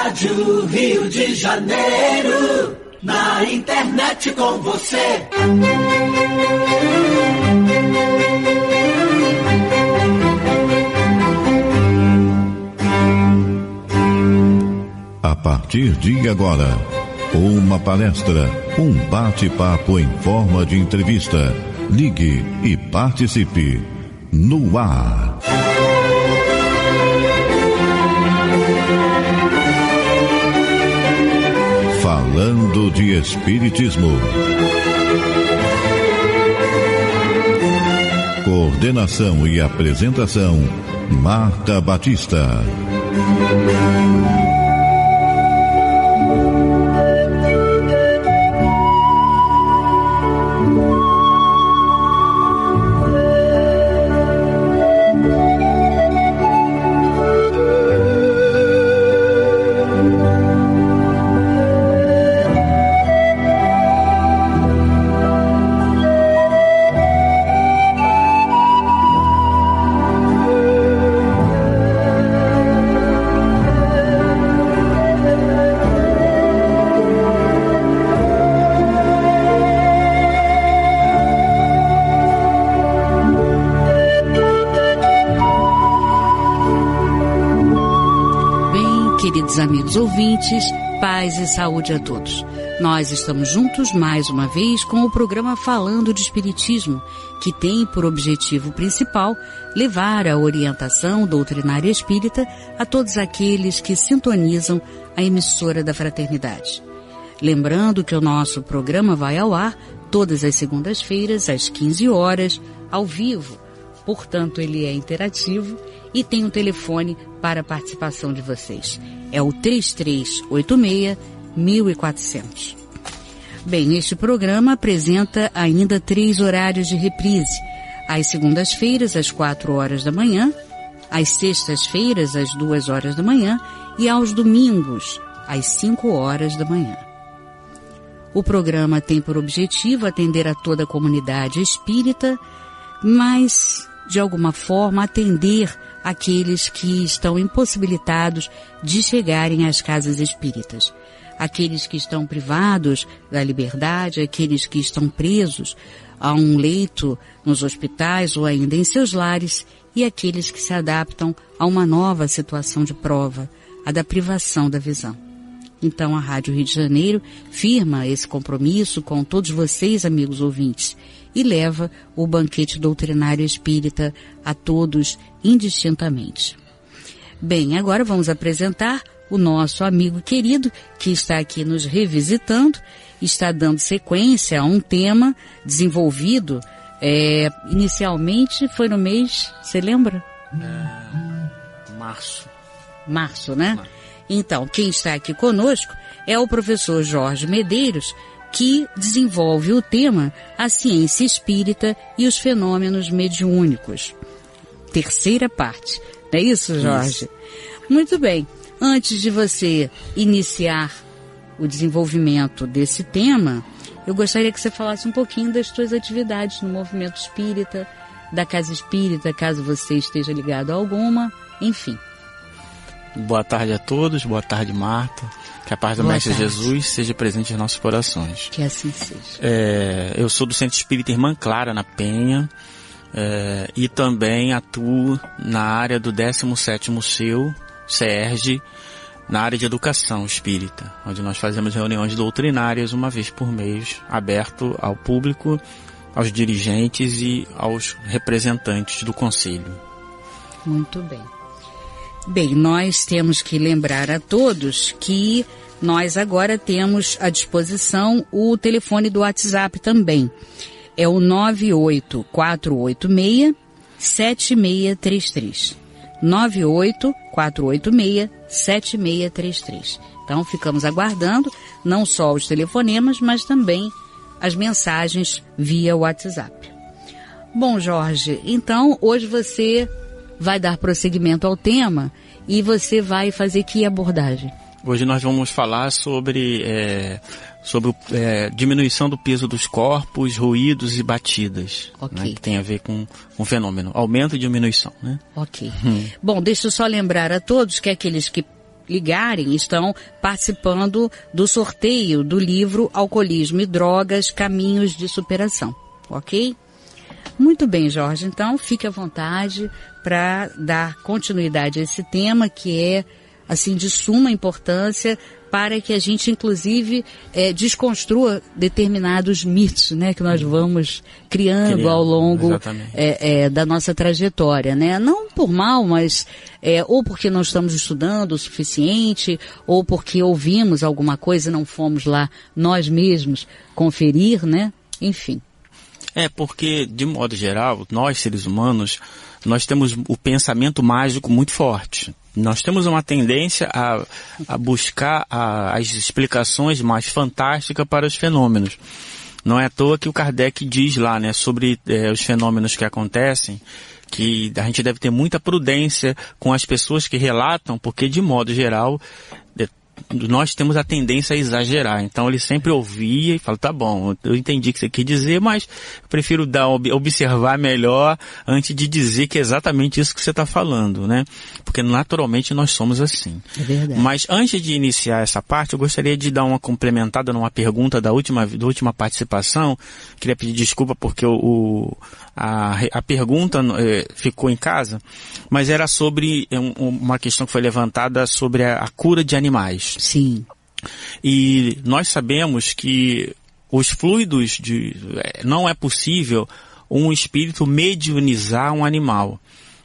Rádio Rio de Janeiro, na internet com você. A partir de agora, uma palestra, um bate-papo em forma de entrevista. Ligue e participe. No ar. Falando de Espiritismo. Coordenação e apresentação, Marta Batista. Amigos ouvintes, paz e saúde a todos. Nós estamos juntos mais uma vez com o programa Falando de Espiritismo, que tem por objetivo principal levar a orientação doutrinária espírita a todos aqueles que sintonizam a emissora da Fraternidade. Lembrando que o nosso programa vai ao ar todas as segundas-feiras às 15 horas, ao vivo. Portanto, ele é interativo e tem um telefone para a participação de vocês. É o 3386-1400. Bem, este programa apresenta ainda 3 horários de reprise. Às segundas-feiras, às 4 horas da manhã, às sextas-feiras, às 2 horas da manhã e aos domingos, às 5 horas da manhã. O programa tem por objetivo atender a toda a comunidade espírita, mas, de alguma forma, atender aqueles que estão impossibilitados de chegarem às casas espíritas, aqueles que estão privados da liberdade, aqueles que estão presos a um leito nos hospitais ou ainda em seus lares, e aqueles que se adaptam a uma nova situação de prova, a da privação da visão. Então a Rádio Rio de Janeiro firma esse compromisso com todos vocês, amigos ouvintes, e leva o banquete doutrinário espírita a todos indistintamente. Bem, agora vamos apresentar o nosso amigo querido que está aqui nos revisitando, está dando sequência a um tema desenvolvido, inicialmente foi no mês, você lembra? Março, né? Então, quem está aqui conosco é o professor Jorge Medeiros, que desenvolve o tema A Ciência Espírita e os Fenômenos Mediúnicos. Terceira parte. Não é isso, Jorge? Isso. Muito bem. Antes de você iniciar o desenvolvimento desse tema, eu gostaria que você falasse um pouquinho das suas atividades no movimento espírita, da Casa Espírita, caso você esteja ligado a alguma, enfim. Boa tarde a todos, boa tarde, Marta. Que a paz do Mestre Jesus seja presente em nossos corações. Que assim seja. Eu sou do Centro Espírita Irmã Clara, na Penha, e também atuo na área do 17º CEU, CERJ, na área de educação espírita, onde nós fazemos reuniões doutrinárias uma vez por mês, aberto ao público, aos dirigentes e aos representantes do Conselho. Muito bem. Bem, nós temos que lembrar a todos que nós agora temos à disposição o telefone do WhatsApp também. É o 98486-7633. 98486-7633. Então, ficamos aguardando não só os telefonemas, mas também as mensagens via WhatsApp. Bom, Jorge, então hoje você vai dar prosseguimento ao tema e você vai fazer que abordagem? Hoje nós vamos falar sobre diminuição do peso dos corpos, ruídos e batidas, okay, né, que tem a ver com o fenômeno, aumento e diminuição, né? Ok. Bom, deixa eu só lembrar a todos que aqueles que ligarem, estão participando do sorteio do livro Alcoolismo e Drogas, Caminhos de Superação. Ok? Muito bem, Jorge. Então, fique à vontade para dar continuidade a esse tema que é, assim, de suma importância para que a gente, inclusive, desconstrua determinados mitos, né, que nós vamos criando ao longo da nossa trajetória, né? Não por mal, mas ou porque não estamos estudando o suficiente, ou porque ouvimos alguma coisa e não fomos lá nós mesmos conferir, né? Enfim. Porque, de modo geral, nós, seres humanos, nós temos o pensamento mágico muito forte. Nós temos uma tendência a buscar as explicações mais fantásticas para os fenômenos. Não é à toa que o Kardec diz lá, né, sobre os fenômenos que acontecem, que a gente deve ter muita prudência com as pessoas que relatam, porque, de modo geral, nós temos a tendência a exagerar. Então ele sempre ouvia e fala, tá bom, eu entendi o que você quer dizer, mas eu prefiro observar melhor antes de dizer que é exatamente isso que você está falando, né? Porque naturalmente nós somos assim. É verdade. Mas antes de iniciar essa parte, eu gostaria de dar uma complementada numa pergunta da última participação. Queria pedir desculpa porque a pergunta ficou em casa, mas era sobre uma questão que foi levantada sobre a cura de animais. Sim. E nós sabemos que os fluidos não é possível um espírito mediunizar um animal.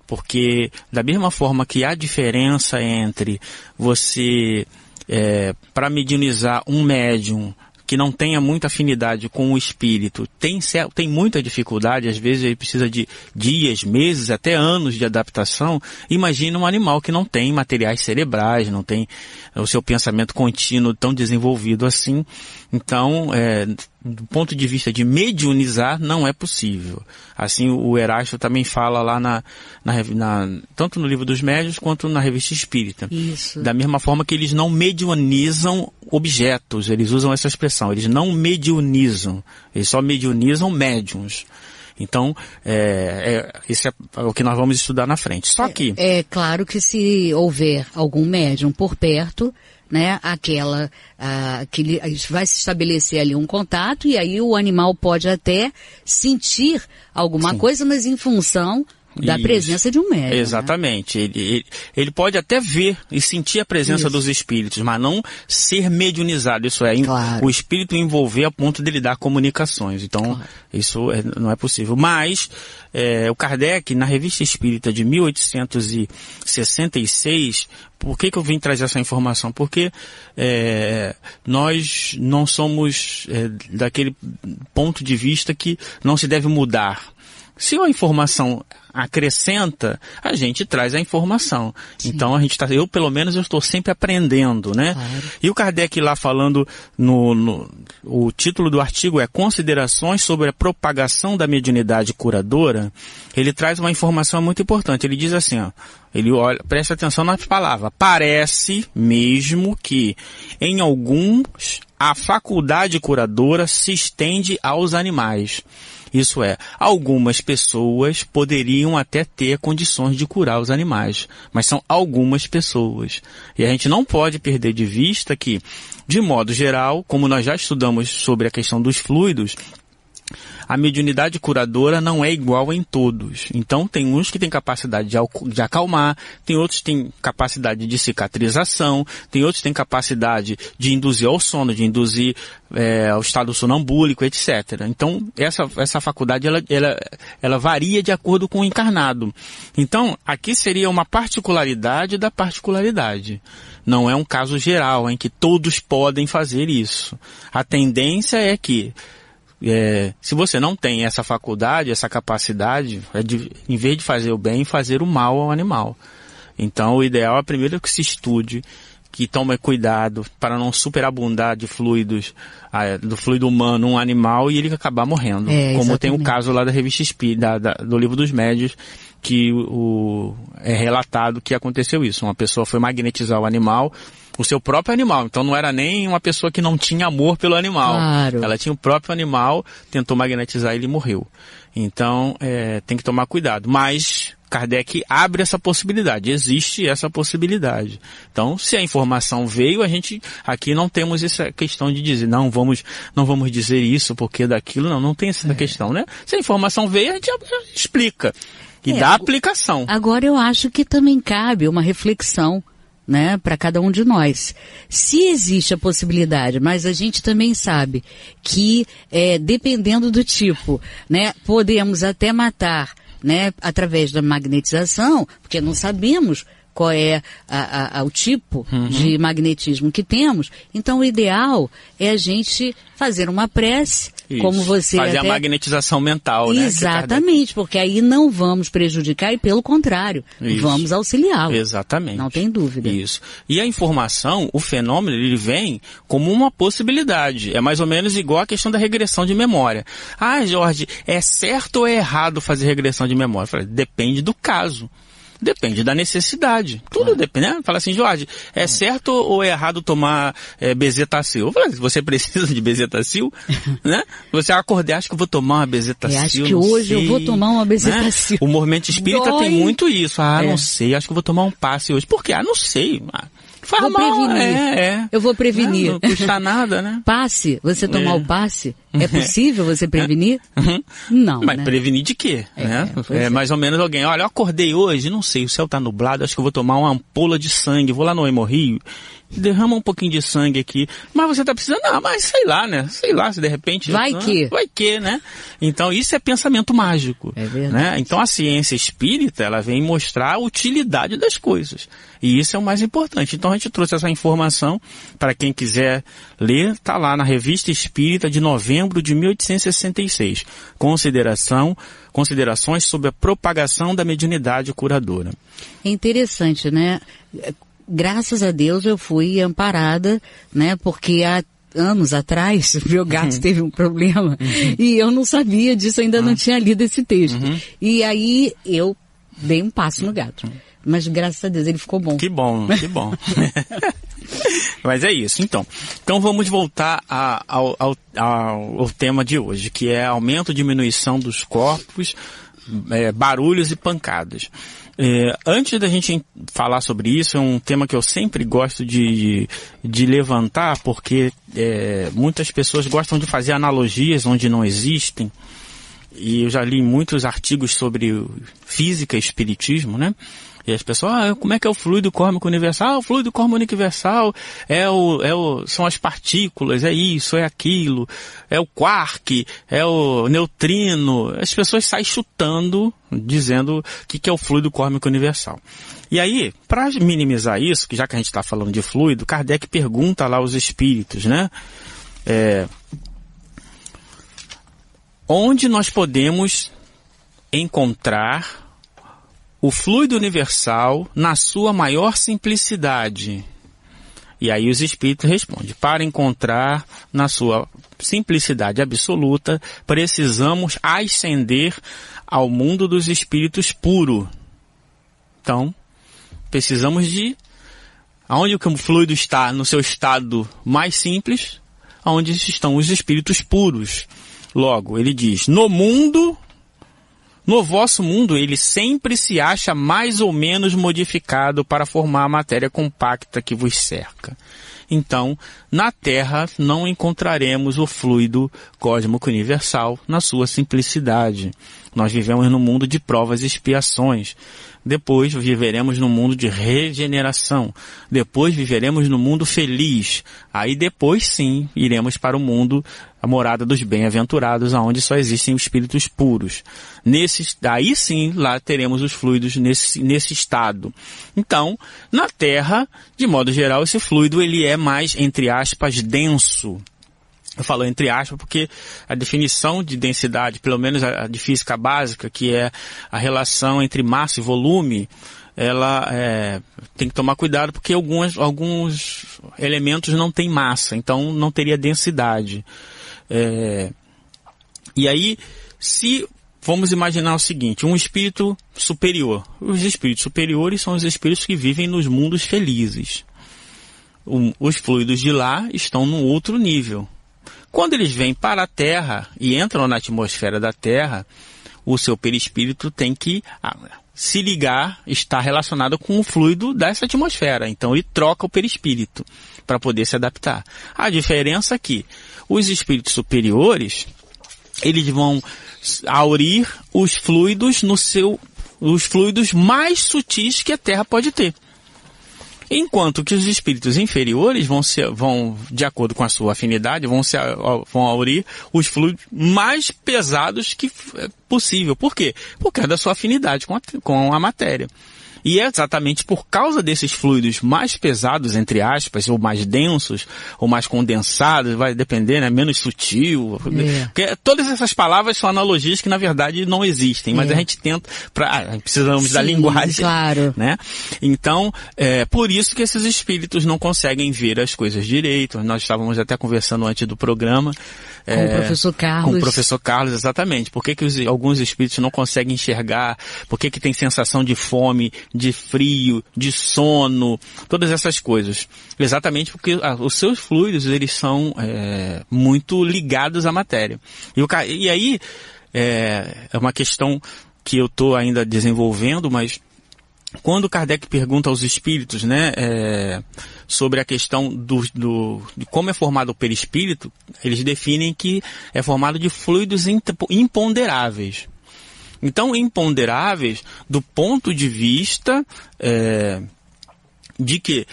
Porque da mesma forma que há diferença entre você, para mediunizar um médium que não tenha muita afinidade com o espírito, tem muita dificuldade, às vezes ele precisa de dias, meses, até anos de adaptação. Imagina um animal que não tem materiais cerebrais, não tem o seu pensamento contínuo tão desenvolvido assim. Então, do ponto de vista de mediunizar, não é possível. Assim, o Erasto também fala lá tanto no Livro dos Médiuns quanto na Revista Espírita. Isso. Da mesma forma que eles não mediunizam objetos, eles usam essa expressão, eles não mediunizam, eles só mediunizam médiuns. Então, esse é o que nós vamos estudar na frente. Só que... É claro que se houver algum médium por perto, né, que vai se estabelecer ali um contato e aí o animal pode até sentir alguma coisa, mas em função da presença de um médium. Exatamente. Né? Ele pode até ver e sentir a presença dos espíritos, mas não ser mediunizado. Isso o espírito envolver a ponto de ele dar comunicações. Então, isso não é possível. Mas, o Kardec, na Revista Espírita de 1866, por que eu vim trazer essa informação? Porque nós não somos daquele ponto de vista que não se deve mudar. Se a informação acrescenta, a gente traz a informação. Sim. Então eu pelo menos estou sempre aprendendo, né? Claro. E o Kardec lá falando o título do artigo é Considerações sobre a propagação da mediunidade curadora. Ele traz uma informação muito importante. Ele diz assim, presta atenção nas palavras. Parece mesmo que em alguns a faculdade curadora se estende aos animais. Isso é, algumas pessoas poderiam até ter condições de curar os animais, mas são algumas pessoas. E a gente não pode perder de vista que, de modo geral, como nós já estudamos sobre a questão dos fluidos, a mediunidade curadora não é igual em todos. Então, tem uns que têm capacidade de acalmar, tem outros que têm capacidade de cicatrização, tem outros que têm capacidade de induzir ao sono, de induzir ao estado sonambúlico, etc. Então, essa faculdade, ela varia de acordo com o encarnado. Então, aqui seria uma particularidade da particularidade. Não é um caso geral em que todos podem fazer isso. A tendência é que se você não tem essa faculdade, essa capacidade, em vez de fazer o bem, fazer o mal ao animal. Então, o ideal é primeiro que se estude, que tome cuidado para não superabundar de fluidos, do fluido humano, um animal e ele acabar morrendo. Como tem o caso lá da Revista Espírita, do Livro dos Médiuns, que é relatado que aconteceu isso. Uma pessoa foi magnetizar o animal, o seu próprio animal. Então não era nem uma pessoa que não tinha amor pelo animal. Claro. Ela tinha o próprio animal, tentou magnetizar ele e morreu. Então tem que tomar cuidado. Mas Kardec abre essa possibilidade, existe essa possibilidade. Então, se a informação veio, a gente aqui não temos essa questão de dizer, não vamos dizer isso porque daquilo, não tem essa questão, né? Se a informação veio, a gente explica e dá aplicação. Agora eu acho que também cabe uma reflexão, né, para cada um de nós. Se existe a possibilidade, mas a gente também sabe que, dependendo do tipo, né, podemos até matar, né, através da magnetização, porque não sabemos qual é o tipo de magnetismo que temos. Então o ideal é a gente fazer uma prece, isso, como você fazer a magnetização mental, né? Exatamente, porque aí não vamos prejudicar e pelo contrário, vamos auxiliá-lo. Exatamente. Não tem dúvida. Isso. E a informação, o fenômeno, ele vem como uma possibilidade. É mais ou menos igual a questão da regressão de memória. Ah, Jorge, é certo ou é errado fazer regressão de memória? Eu falei, depende do caso. Depende da necessidade. Tudo depende, né? Fala assim, Jorge, é certo ou é errado tomar bezetacil? Eu falei, você precisa de bezetacil, né? Você acordar, acho que eu vou tomar uma bezetacil. Acho que hoje eu vou tomar uma bezetacil. Né? O movimento espírita tem muito isso. Não sei, acho que eu vou tomar um passe hoje. Por quê? Não sei. Faz vou mal, prevenir. Eu vou prevenir. Não custa nada, né? Passe, você tomar o passe, é possível você prevenir? Não, mas né? Prevenir de quê? Mais ou menos alguém, olha, eu acordei hoje, não sei, o céu tá nublado, acho que eu vou tomar uma ampola de sangue, vou lá no Hemorrio, derrama um pouquinho de sangue aqui, mas você tá precisando, mas sei lá, né? Sei lá, se de repente... Vai que, né? Então isso é pensamento mágico. É verdade. Né? Então a ciência espírita, ela vem mostrar a utilidade das coisas. E isso é o mais importante. Então a gente trouxe essa informação para quem quiser ler, tá lá na Revista Espírita de novembro de 1866. Considerações sobre a propagação da mediunidade curadora. É interessante, né? Graças a Deus eu fui amparada, né? Porque há anos atrás, meu gato teve um problema e eu não sabia disso, ainda não tinha lido esse texto. E aí eu dei um passo no gato. Mas graças a Deus ele ficou bom. Que bom, que bom. Mas é isso, então. Então vamos voltar ao tema de hoje, que é aumento ou diminuição dos corpos, barulhos e pancadas. Antes da gente falar sobre isso, é um tema que eu sempre gosto de levantar, porque muitas pessoas gostam de fazer analogias onde não existem, e eu já li muitos artigos sobre física e espiritismo, né? E as pessoas, como é que é o fluido kármico universal? O fluido kármico universal são as partículas, é isso, é aquilo, é o quark, é o neutrino. As pessoas saem chutando, dizendo o que é o fluido kármico universal. E aí, para minimizar isso, já que a gente está falando de fluido, Kardec pergunta lá aos espíritos, né? Onde nós podemos encontrar o fluido universal na sua maior simplicidade? E aí os espíritos respondem, para encontrar na sua simplicidade absoluta, precisamos ascender ao mundo dos espíritos puro. Então, precisamos de... Aonde o fluido está no seu estado mais simples? Onde estão os espíritos puros. Logo, ele diz, no vosso mundo, ele sempre se acha mais ou menos modificado para formar a matéria compacta que vos cerca. Então, na Terra não encontraremos o fluido cósmico universal na sua simplicidade. Nós vivemos num mundo de provas e expiações. Depois viveremos no mundo de regeneração. Depois viveremos no mundo feliz. Aí depois sim iremos para o mundo, a morada dos bem-aventurados, onde só existem os espíritos puros. Aí sim, lá teremos os fluidos nesse estado. Então, na Terra, de modo geral, esse fluido ele é mais, entre aspas, denso. Eu falo entre aspas porque a definição de densidade, pelo menos a de física básica, que é a relação entre massa e volume, ela tem que tomar cuidado porque alguns elementos não têm massa, então não teria densidade. E aí, se vamos imaginar o seguinte, um espírito superior. Os espíritos superiores são os espíritos que vivem nos mundos felizes. Os fluidos de lá estão num outro nível. Quando eles vêm para a Terra e entram na atmosfera da Terra, o seu perispírito tem que se ligar, está relacionado com o fluido dessa atmosfera. Então ele troca o perispírito para poder se adaptar. A diferença é que os espíritos superiores, eles vão aurir os fluidos os fluidos mais sutis que a Terra pode ter. Enquanto que os espíritos inferiores vão de acordo com a sua afinidade, vão aurir os fluidos mais pesados que é possível. Por quê? Por causa da sua afinidade com a matéria. E é exatamente por causa desses fluidos mais pesados, entre aspas, ou mais densos, ou mais condensados, vai depender, né? Menos sutil. Porque todas essas palavras são analogias que, na verdade, não existem. Mas a gente tenta, precisamos da linguagem. Claro. Né? Então, por isso que esses espíritos não conseguem ver as coisas direito. Nós estávamos até conversando antes do programa. Com o professor Carlos. Com o professor Carlos, exatamente. Por que alguns espíritos não conseguem enxergar? Por que tem sensação de fome, de frio, de sono, todas essas coisas? Exatamente porque os seus fluidos, eles são muito ligados à matéria. E aí, é uma questão que eu estou ainda desenvolvendo, mas quando Kardec pergunta aos espíritos, né, sobre a questão de como é formado o perispírito, eles definem que é formado de fluidos imponderáveis. Então, imponderáveis do ponto de vista de que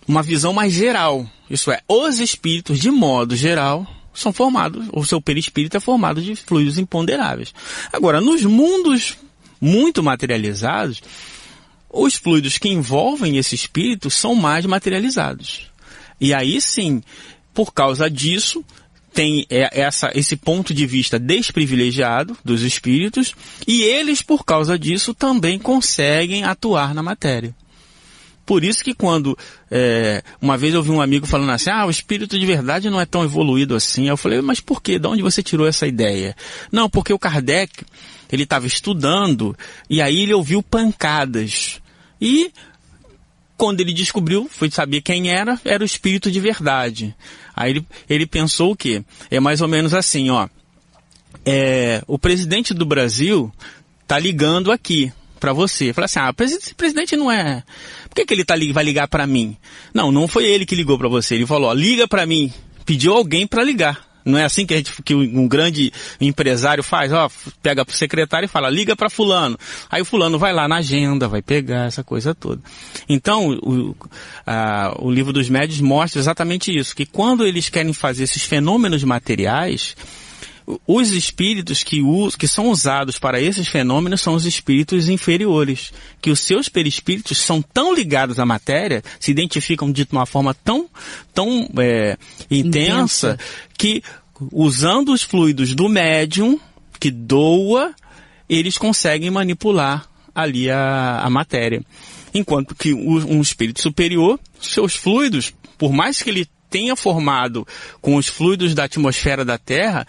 uma visão mais geral, isso é, os espíritos de modo geral são formados, o seu perispírito é formado de fluidos imponderáveis. Agora, nos mundos muito materializados, os fluidos que envolvem esse espírito são mais materializados. E aí sim, por causa disso, tem esse ponto de vista desprivilegiado dos espíritos, e eles, por causa disso, também conseguem atuar na matéria. Por isso que quando, uma vez eu vi um amigo falando assim, o espírito de verdade não é tão evoluído assim. Eu falei, mas por quê? De onde você tirou essa ideia? Não, porque o Kardec, ele estava estudando, e aí ele ouviu pancadas. E quando ele descobriu, foi saber quem era o espírito de verdade. Aí ele pensou o quê? É mais ou menos assim, o presidente do Brasil tá ligando aqui para você. Fala assim, esse presidente não é... Por que ele vai ligar para mim? Não foi ele que ligou para você. Ele falou, liga para mim. Pediu alguém para ligar. Não é assim que um grande empresário faz? Pega pro secretário e fala, liga para fulano. Aí o fulano vai lá na agenda, vai pegar essa coisa toda. Então, o livro dos médiuns mostra exatamente isso, que quando eles querem fazer esses fenômenos materiais, os espíritos que são usados para esses fenômenos são os espíritos inferiores, que os seus perispíritos são tão ligados à matéria, se identificam de uma forma tão intensa, que usando os fluidos do médium, que doa, eles conseguem manipular ali a matéria. Enquanto que um espírito superior, seus fluidos, por mais que ele tenha formado com os fluidos da atmosfera da Terra,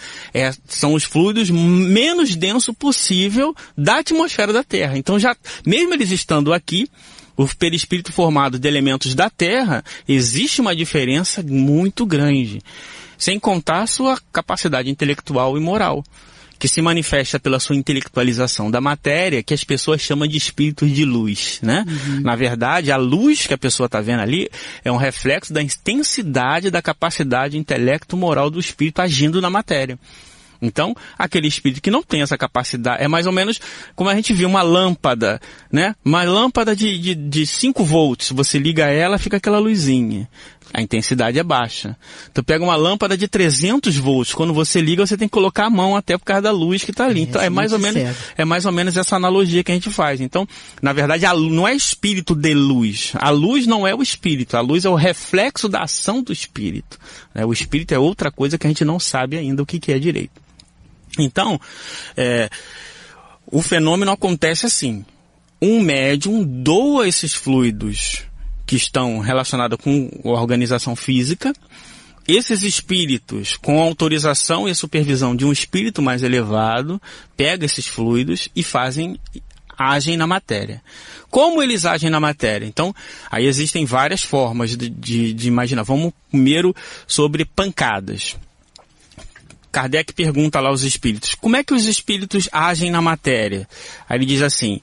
são os fluidos menos densos possível da atmosfera da Terra. Então, mesmo eles estando aqui, o perispírito formado de elementos da Terra, existe uma diferença muito grande. Sem contar a sua capacidade intelectual e moral, que se manifesta pela sua intelectualização da matéria, que as pessoas chamam de espíritos de luz, né? Uhum. Na verdade, a luz que a pessoa está vendo ali é um reflexo da intensidade da capacidade intelecto-moral do espírito agindo na matéria. Então, aquele espírito que não tem essa capacidade, é mais ou menos como a gente viu uma lâmpada, né? Uma lâmpada de 5 volts, você liga ela, fica aquela luzinha. A intensidade é baixa. Tu pega uma lâmpada de 300 volts, quando você liga, você tem que colocar a mão até por causa da luz que está ali. Então, é mais ou menos essa analogia que a gente faz. Então, na verdade, não é espírito de luz. A luz não é o espírito. A luz é o reflexo da ação do espírito. O espírito é outra coisa que a gente não sabe ainda o que é direito. Então, o fenômeno acontece assim. Um médium doa esses fluidos que estão relacionados com a organização física. Esses espíritos, com a autorização e a supervisão de um espírito mais elevado, pegam esses fluidos e agem na matéria. Como eles agem na matéria? Então, aí existem várias formas de imaginar. Vamos primeiro sobre pancadas. Kardec pergunta lá aos espíritos, como é que os espíritos agem na matéria? Aí ele diz assim,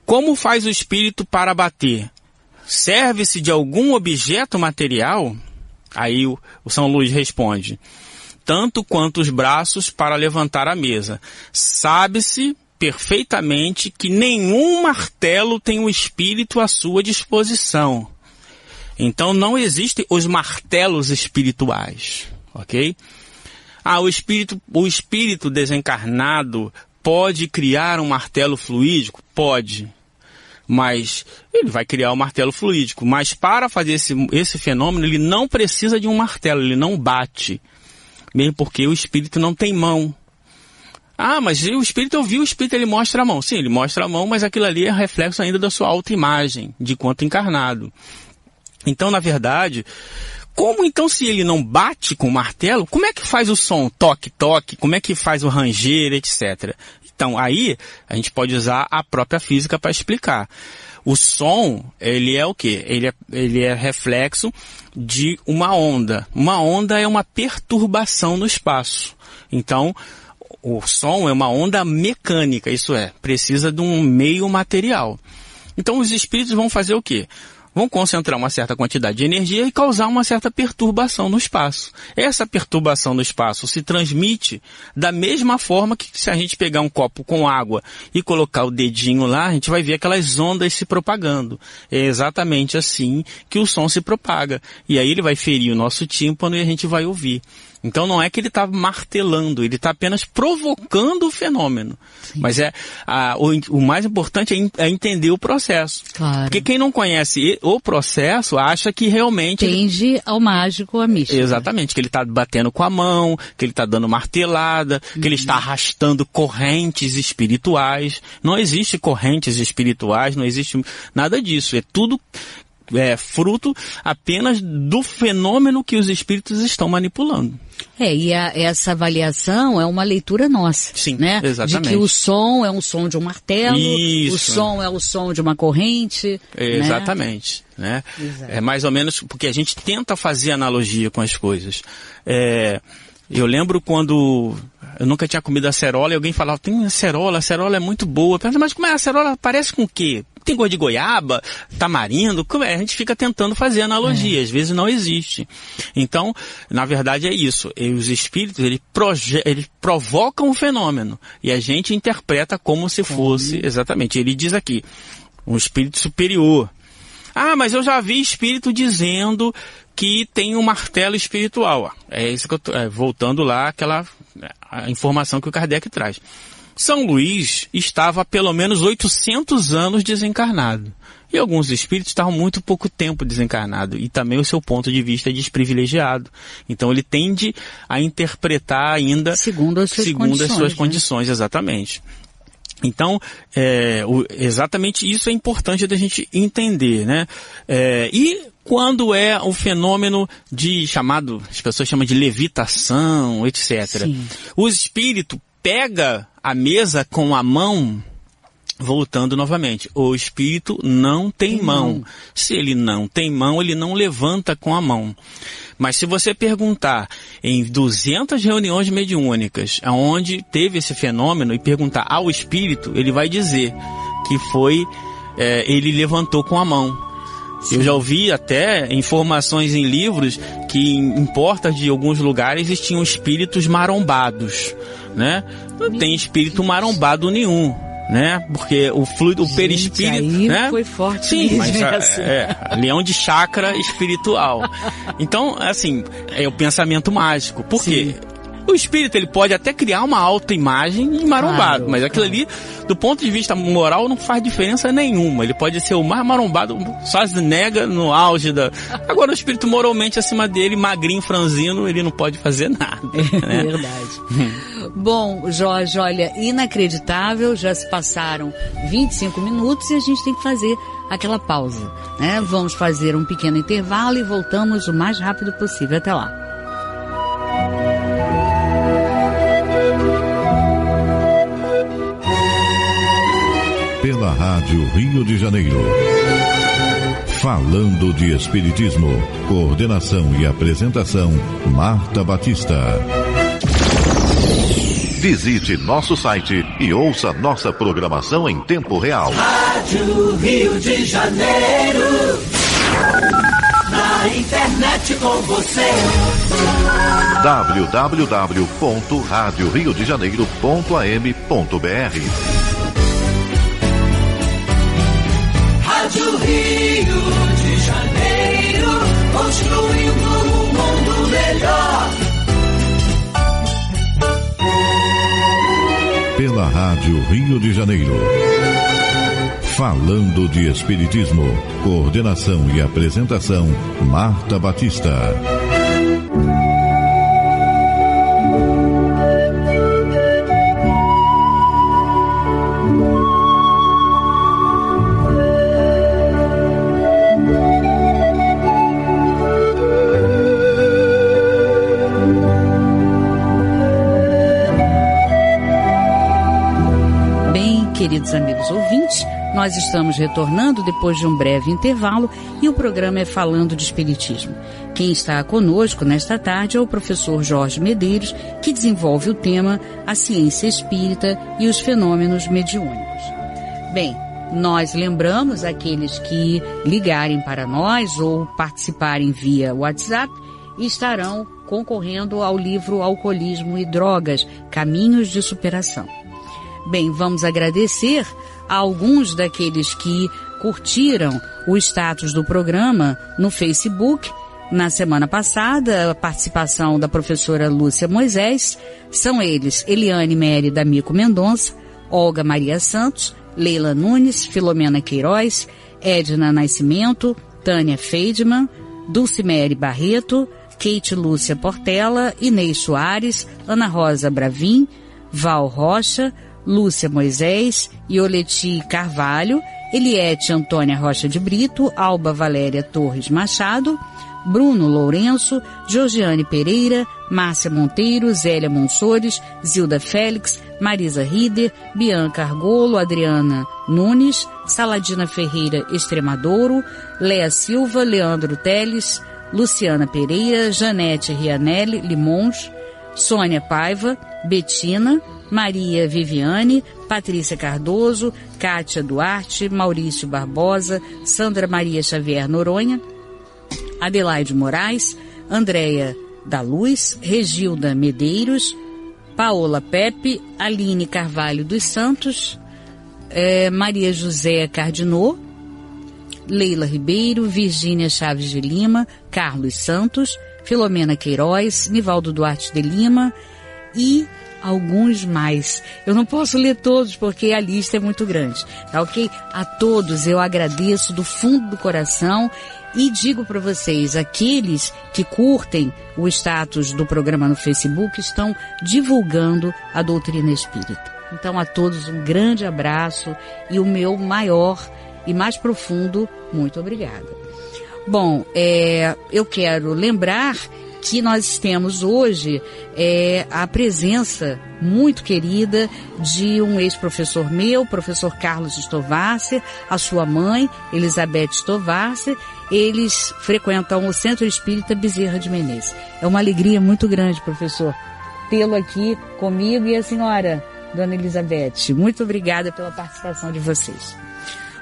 Como faz o espírito para bater? Serve-se de algum objeto material? Aí o São Luís responde: tanto quanto os braços para levantar a mesa. Sabe-se perfeitamente que nenhum martelo tem o espírito à sua disposição. Então não existem os martelos espirituais, ok? O espírito desencarnado pode criar um martelo fluídico? Pode. Mas ele vai criar um martelo fluídico. Mas para fazer esse fenômeno, ele não precisa de um martelo, ele não bate. Mesmo porque o espírito não tem mão. Mas o espírito, eu vi o espírito, ele mostra a mão. Sim, ele mostra a mão, mas aquilo ali é reflexo ainda da sua autoimagem, de quanto encarnado. Então, na verdade, como então se ele não bate com o martelo, como é que faz o som? Toque, toque, como é que faz o ranger, etc. Então, aí, a gente pode usar a própria física para explicar. O som, ele é o quê? Ele é reflexo de uma onda. Uma onda é uma perturbação no espaço. Então, o som é uma onda mecânica, isso é, precisa de um meio material. Então, os espíritos vão fazer o quê? Vão concentrar uma certa quantidade de energia e causar uma certa perturbação no espaço. Essa perturbação no espaço se transmite da mesma forma que se a gente pegar um copo com água e colocar o dedinho lá, a gente vai ver aquelas ondas se propagando. É exatamente assim que o som se propaga. E aí ele vai ferir o nosso tímpano e a gente vai ouvir. Então não é que ele está martelando, ele está apenas provocando o fenômeno. Sim. Mas o mais importante é entender o processo. Claro. Porque quem não conhece o processo acha que realmente... Tende ao mágico, à mística. Exatamente, que ele está batendo com a mão, que ele está dando martelada, que ele está arrastando correntes espirituais. Não existe correntes espirituais, não existe nada disso. É tudo... fruto apenas do fenômeno que os espíritos estão manipulando. E essa avaliação é uma leitura nossa. Sim, né? Exatamente. De que o som é um som de um martelo, Isso. O som é o som de uma corrente. Exatamente. Né? É mais ou menos porque a gente tenta fazer analogia com as coisas. Eu lembro quando eu nunca tinha comido acerola e alguém falava, tem acerola é muito boa. Eu pensava, mas como é a acerola? Parece com o quê? Tem gosto de goiaba, tamarindo? Como é? A gente fica tentando fazer analogia, às vezes não existe. Então, na verdade é isso. Os espíritos, eles provocam o fenômeno e a gente interpreta como se fosse, exatamente. Ele diz aqui, um espírito superior. Mas eu já vi espírito dizendo que tem um martelo espiritual. É isso que eu tô, voltando lá, a informação que o Kardec traz. São Luís estava há pelo menos 800 anos desencarnado. E alguns espíritos estavam muito pouco tempo desencarnados. E também o seu ponto de vista é desprivilegiado. Então ele tende a interpretar ainda segundo as suas condições, exatamente. Então, exatamente isso é importante da gente entender, né? E quando é o fenômeno as pessoas chamam de levitação, etc. Sim. O espírito pega a mesa com a mão, voltando novamente, o espírito não tem mão. Se ele não tem mão, ele não levanta com a mão. Mas se você perguntar em 200 reuniões mediúnicas, onde teve esse fenômeno, e perguntar ao espírito, ele vai dizer que foi, ele levantou com a mão. Sim. Eu já ouvi até informações em livros que em portas de alguns lugares existiam espíritos marombados, né? Não tem espírito marombado nenhum, né? Porque o fluido, o perispírito, aí né? Foi forte. Sim, mas leão de chakra espiritual. Então, assim, é o pensamento mágico. Por quê? O espírito, ele pode até criar uma autoimagem de marombado, mas aquilo ali, do ponto de vista moral, não faz diferença nenhuma. Ele pode ser o mais marombado, só se nega no auge da... Agora, o espírito moralmente acima dele, magrinho, franzino, ele não pode fazer nada. Né? Verdade. Bom, Jorge, olha, inacreditável, já se passaram 25 minutos e a gente tem que fazer aquela pausa, né? Vamos fazer um pequeno intervalo e voltamos o mais rápido possível. Até lá. Pela Rádio Rio de Janeiro. Falando de Espiritismo. Coordenação e apresentação, Marta Batista. Visite nosso site e ouça nossa programação em tempo real. Rádio Rio de Janeiro, na internet com você. www.radioriodejaneiro.am.br. Rádio Rio de Janeiro, construindo um mundo melhor. Pela Rádio Rio de Janeiro. Falando de Espiritismo. Coordenação e apresentação, Marta Batista. Queridos amigos ouvintes, nós estamos retornando depois de um breve intervalo e o programa é Falando de Espiritismo. Quem está conosco nesta tarde é o professor Jorge Medeiros, que desenvolve o tema A Ciência Espírita e os Fenômenos Mediúnicos. Bem, nós lembramos aqueles que ligarem para nós ou participarem via WhatsApp estarão concorrendo ao livro Alcoolismo e Drogas, Caminhos de Superação. Bem, vamos agradecer a alguns daqueles que curtiram o status do programa no Facebook. Na semana passada, a participação da professora Lúcia Moisés. São eles Eliane Mery D'Amico Mendonça, Olga Maria Santos, Leila Nunes, Filomena Queiroz, Edna Nascimento, Tânia Feidman, Dulcimere Barreto, Kate Lúcia Portela, Inês Soares, Ana Rosa Bravin, Val Rocha, Lúcia Moisés, Ioleti Carvalho, Eliete Antônia Rocha de Brito, Alba Valéria Torres Machado, Bruno Lourenço, Georgiane Pereira, Márcia Monteiro, Zélia Monsores, Zilda Félix, Marisa Rider, Bianca Argolo, Adriana Nunes, Saladina Ferreira Extremadouro, Léa Silva, Leandro Teles, Luciana Pereira, Janete Rianelli Limons, Sônia Paiva, Betina, Maria Viviane, Patrícia Cardoso, Kátia Duarte, Maurício Barbosa, Sandra Maria Xavier Noronha, Adelaide Moraes, Andréia da Luz, Regilda Medeiros, Paola Pepe, Aline Carvalho dos Santos, Maria José Cardinô, Leila Ribeiro, Virgínia Chaves de Lima, Carlos Santos, Filomena Queiroz, Nivaldo Duarte de Lima e alguns mais. Eu não posso ler todos porque a lista é muito grande, tá ok? A todos eu agradeço do fundo do coração e digo para vocês, aqueles que curtem o status do programa no Facebook estão divulgando a doutrina espírita. Então a todos um grande abraço e o meu maior e mais profundo muito obrigada. Bom, eu quero lembrar que nós temos hoje a presença muito querida de um ex-professor meu, professor Carlos Stovarcer, a sua mãe, Elizabeth Stovarcer. Eles frequentam o Centro Espírita Bezerra de Menezes. É uma alegria muito grande, professor, tê-lo aqui comigo e a senhora, dona Elizabeth. Muito obrigada pela participação de vocês.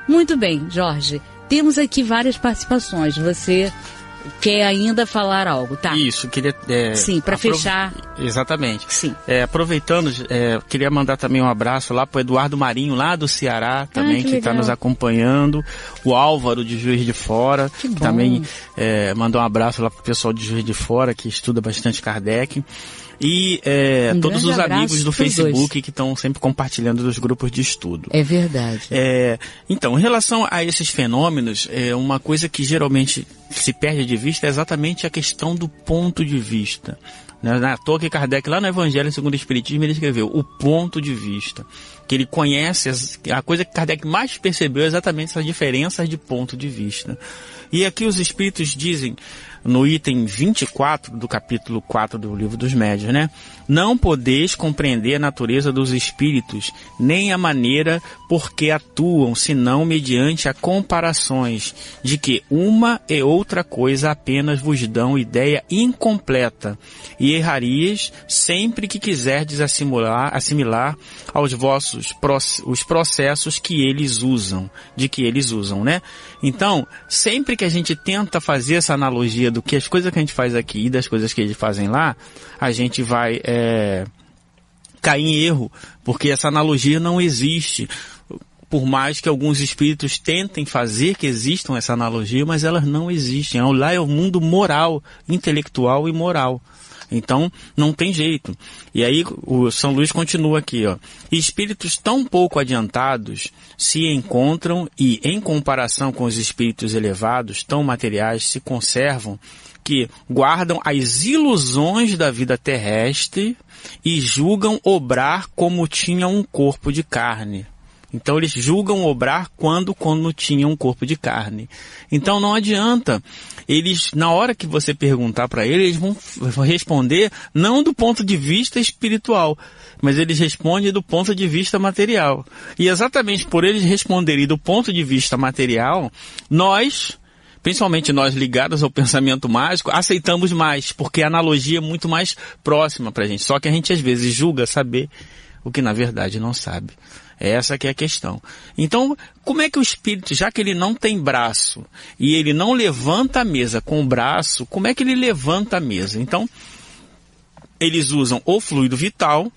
Muito bem, Jorge, temos aqui várias participações. Você quer ainda falar algo, tá? Isso, queria... Sim, para fechar. Exatamente. Sim. Aproveitando, queria mandar também um abraço lá pro Eduardo Marinho, lá do Ceará, também, que está nos acompanhando. O Álvaro, de Juiz de Fora, que também mandou um abraço lá pro pessoal de Juiz de Fora, que estuda bastante Kardec. E todos os amigos do Facebook que estão sempre compartilhando dos grupos de estudo. É verdade. Então, em relação a esses fenômenos, uma coisa que geralmente se perde de vista é exatamente a questão do ponto de vista. Não é à toa que Kardec, lá no Evangelho segundo o Espiritismo, ele escreveu o ponto de vista. que ele conhece, a coisa que Kardec mais percebeu é exatamente essas diferenças de ponto de vista. E aqui os espíritos dizem, no item 24 do capítulo 4 do Livro dos Médiuns, né? Não podeis compreender a natureza dos espíritos, nem a maneira por que atuam, senão mediante a comparações, de que uma e outra coisa apenas vos dão ideia incompleta, e errarias sempre que quiserdes assimilar aos vossos os processos que eles usam, né? Então, sempre que a gente tenta fazer essa analogia do que as coisas que a gente faz aqui e das coisas que eles fazem lá, a gente vai cair em erro, porque essa analogia não existe. Por mais que alguns espíritos tentem fazer que existam essa analogia, mas elas não existem. Lá é o mundo moral, intelectual e moral. Então, não tem jeito. E aí, o São Luís continua aqui, ó. Espíritos tão pouco adiantados se encontram e, em comparação com os espíritos elevados, tão materiais, se conservam, que guardam as ilusões da vida terrestre e julgam obrar como tinham um corpo de carne. Então eles julgam obrar quando tinham um corpo de carne. Então não adianta. Eles, na hora que você perguntar para eles, vão responder não do ponto de vista espiritual, mas eles respondem do ponto de vista material. E exatamente por eles responderem do ponto de vista material, nós, principalmente nós ligados ao pensamento mágico, aceitamos mais, porque a analogia é muito mais próxima para a gente. Só que a gente às vezes julga saber o que na verdade não sabe. Essa que é a questão. Então, como é que o espírito, já que ele não tem braço e ele não levanta a mesa com o braço, como é que ele levanta a mesa? Então, eles usam o fluido vital,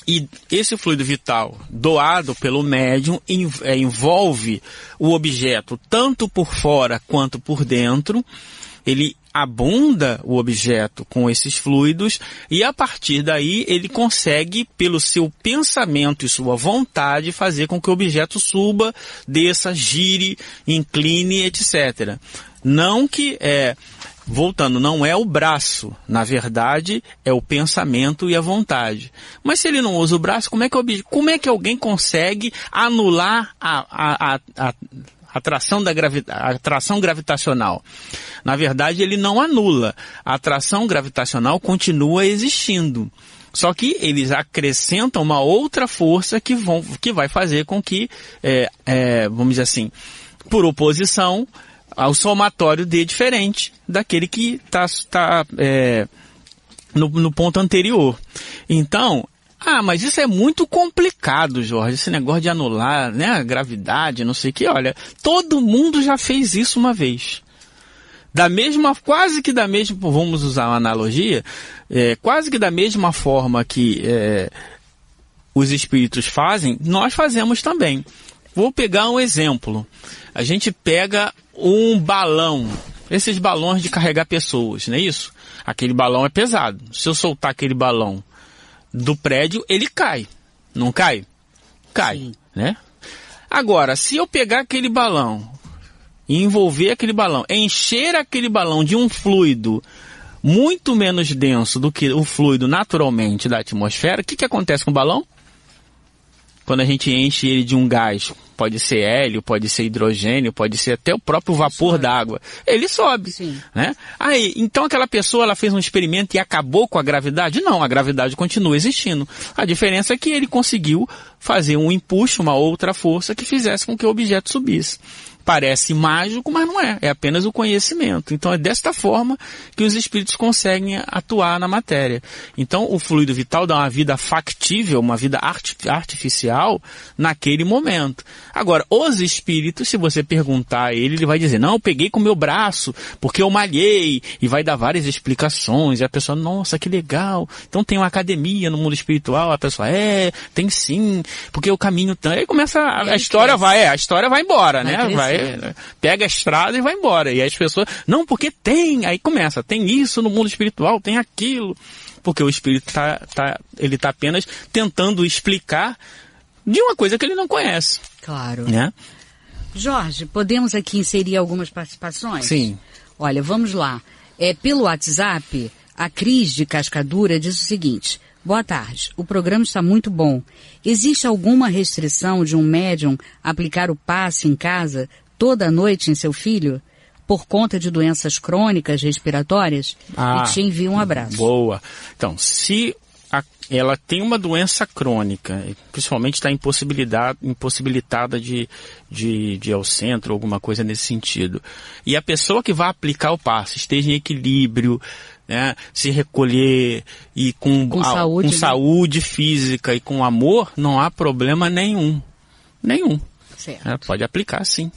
e esse fluido vital doado pelo médium envolve o objeto tanto por fora quanto por dentro. Ele abunda o objeto com esses fluidos e a partir daí ele consegue, pelo seu pensamento e sua vontade, fazer com que o objeto suba, desça, gire, incline, etc. Não que, voltando, não é o braço, na verdade é o pensamento e a vontade. Mas se ele não usa o braço, como é que alguém consegue anular a atração gravitacional? Na verdade, ele não anula. A atração gravitacional continua existindo. Só que eles acrescentam uma outra força que vai fazer com que, vamos dizer assim, por oposição, ao somatório dê diferente daquele que está no ponto anterior. Então, mas isso é muito complicado, Jorge, esse negócio de anular, né, a gravidade, não sei o que. Olha, todo mundo já fez isso uma vez. Quase que da mesma, vamos usar uma analogia, quase que da mesma forma que os espíritos fazem, nós fazemos também. Vou pegar um exemplo. A gente pega um balão, esses balões de carregar pessoas, não é isso? Aquele balão é pesado. Se eu soltar aquele balão do prédio, ele cai. Não cai? Cai, sim, né? Agora, se eu pegar aquele balão e envolver aquele balão, encher aquele balão de um fluido muito menos denso do que o fluido naturalmente da atmosfera, o que acontece com o balão? Quando a gente enche ele de um gás, pode ser hélio, pode ser hidrogênio, pode ser até o próprio vapor d'água, ele sobe, né? Aí, então aquela pessoa, ela fez um experimento e acabou com a gravidade? Não, a gravidade continua existindo. A diferença é que ele conseguiu fazer um empuxo, uma outra força que fizesse com que o objeto subisse. Parece mágico, mas não é. É apenas o conhecimento. Então é desta forma que os espíritos conseguem atuar na matéria. Então o fluido vital dá uma vida factível, uma vida artificial naquele momento. Agora, os espíritos, se você perguntar a ele, ele vai dizer, não, eu peguei com o meu braço, porque eu malhei, e vai dar várias explicações. E a pessoa, nossa, que legal. Então tem uma academia no mundo espiritual. A pessoa, tem sim, porque o caminho... Aí começa, a história vai embora, né? Pega a estrada e vai embora. E aí as pessoas, não, porque aí começa, tem isso no mundo espiritual, tem aquilo. Porque o espírito ele tá apenas tentando explicar de uma coisa que ele não conhece. Claro. Né? Jorge, podemos aqui inserir algumas participações? Sim. Olha, vamos lá. Pelo WhatsApp, a Cris de Cascadura diz o seguinte: Boa tarde. O programa está muito bom. Existe alguma restrição de um médium aplicar o passe em casa toda noite em seu filho? Por conta de doenças crônicas respiratórias? E te envio um abraço. Boa. Então, se ela tem uma doença crônica, principalmente está impossibilitada de ir ao centro, alguma coisa nesse sentido, e a pessoa que vai aplicar o passe esteja em equilíbrio, né, se recolher e com saúde física e com amor, não há problema nenhum. Certo. Pode aplicar, sim.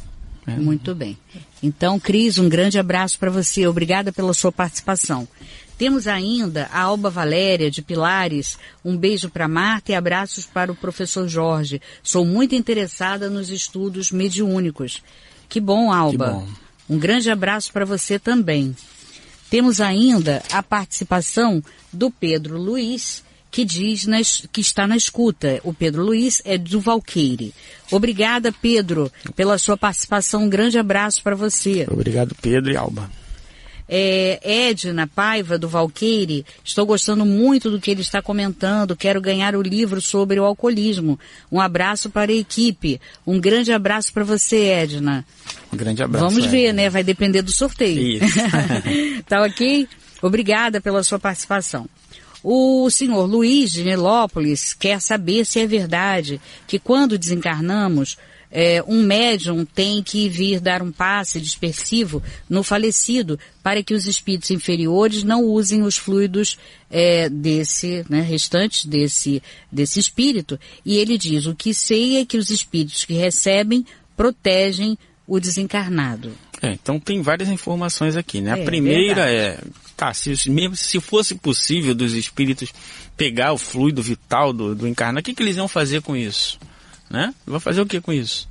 Muito bem. Então, Cris, um grande abraço para você. Obrigada pela sua participação. Temos ainda a Alba Valéria, de Pilares. Um beijo para Marta e abraços para o professor Jorge. Sou muito interessada nos estudos mediúnicos. Que bom, Alba. Que bom. Um grande abraço para você também. Temos ainda a participação do Pedro Luiz, que diz que está na escuta. O Pedro Luiz é do Valqueire. Obrigada, Pedro, pela sua participação. Um grande abraço para você. Obrigado, Pedro e Alba. Edna Paiva, do Valqueire, estou gostando muito do que ele está comentando, quero ganhar o livro sobre o alcoolismo. Um abraço para a equipe. Um grande abraço para você, Edna. Um grande abraço. Vamos ver, né? Vai depender do sorteio. Isso. Tá ok? Obrigada pela sua participação. O senhor Luiz de Nilópolis quer saber se é verdade que quando desencarnamos, um médium tem que vir dar um passe dispersivo no falecido para que os espíritos inferiores não usem os fluidos restantes desse espírito. E ele diz, o que sei é que os espíritos que recebem protegem o desencarnado. Então tem várias informações aqui, né? A primeira mesmo se fosse possível dos espíritos pegar o fluido vital do encarnado, o que eles iam fazer com isso? Né? Vai fazer o que com isso?